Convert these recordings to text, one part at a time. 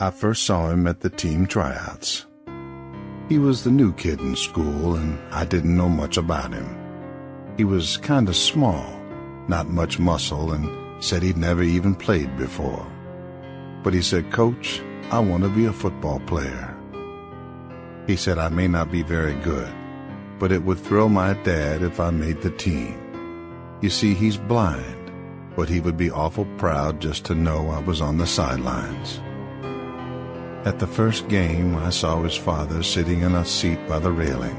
I first saw him at the team tryouts. He was the new kid in school, and I didn't know much about him. He was kinda small, not much muscle, and said he'd never even played before. But he said, "Coach, I want to be a football player." He said I may not be very good, but it would thrill my dad if I made the team. You see, he's blind, but he would be awful proud just to know I was on the sidelines. At the first game, I saw his father sitting in a seat by the railing.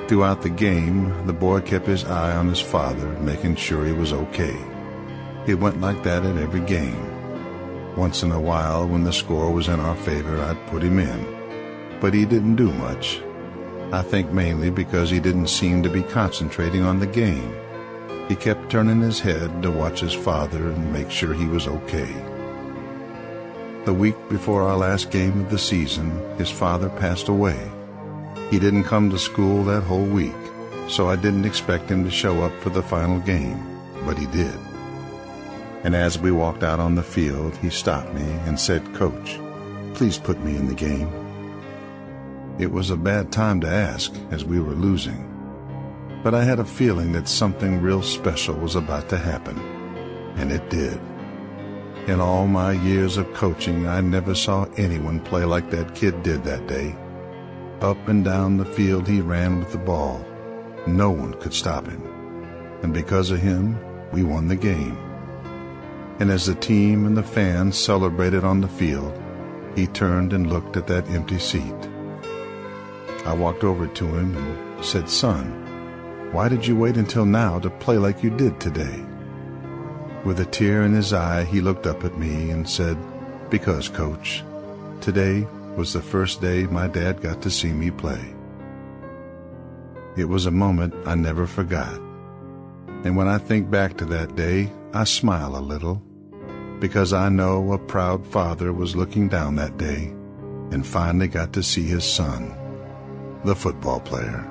Throughout the game, the boy kept his eye on his father, making sure he was okay. It went like that at every game. Once in a while, when the score was in our favor, I'd put him in. But he didn't do much. I think mainly because he didn't seem to be concentrating on the game. He kept turning his head to watch his father and make sure he was okay. The week before our last game of the season, his father passed away. He didn't come to school that whole week, so I didn't expect him to show up for the final game, but he did. And as we walked out on the field, he stopped me and said, "Coach, please put me in the game." It was a bad time to ask, as we were losing, but I had a feeling that something real special was about to happen, and it did. In all my years of coaching, I never saw anyone play like that kid did that day. Up and down the field he ran with the ball. No one could stop him. And because of him, we won the game. And as the team and the fans celebrated on the field, he turned and looked at that empty seat. I walked over to him and said, "Son, why did you wait until now to play like you did today?" With a tear in his eye, he looked up at me and said, "Because, Coach, today was the first day my dad got to see me play." It was a moment I never forgot. And when I think back to that day, I smile a little, because I know a proud father was looking down that day and finally got to see his son, the football player.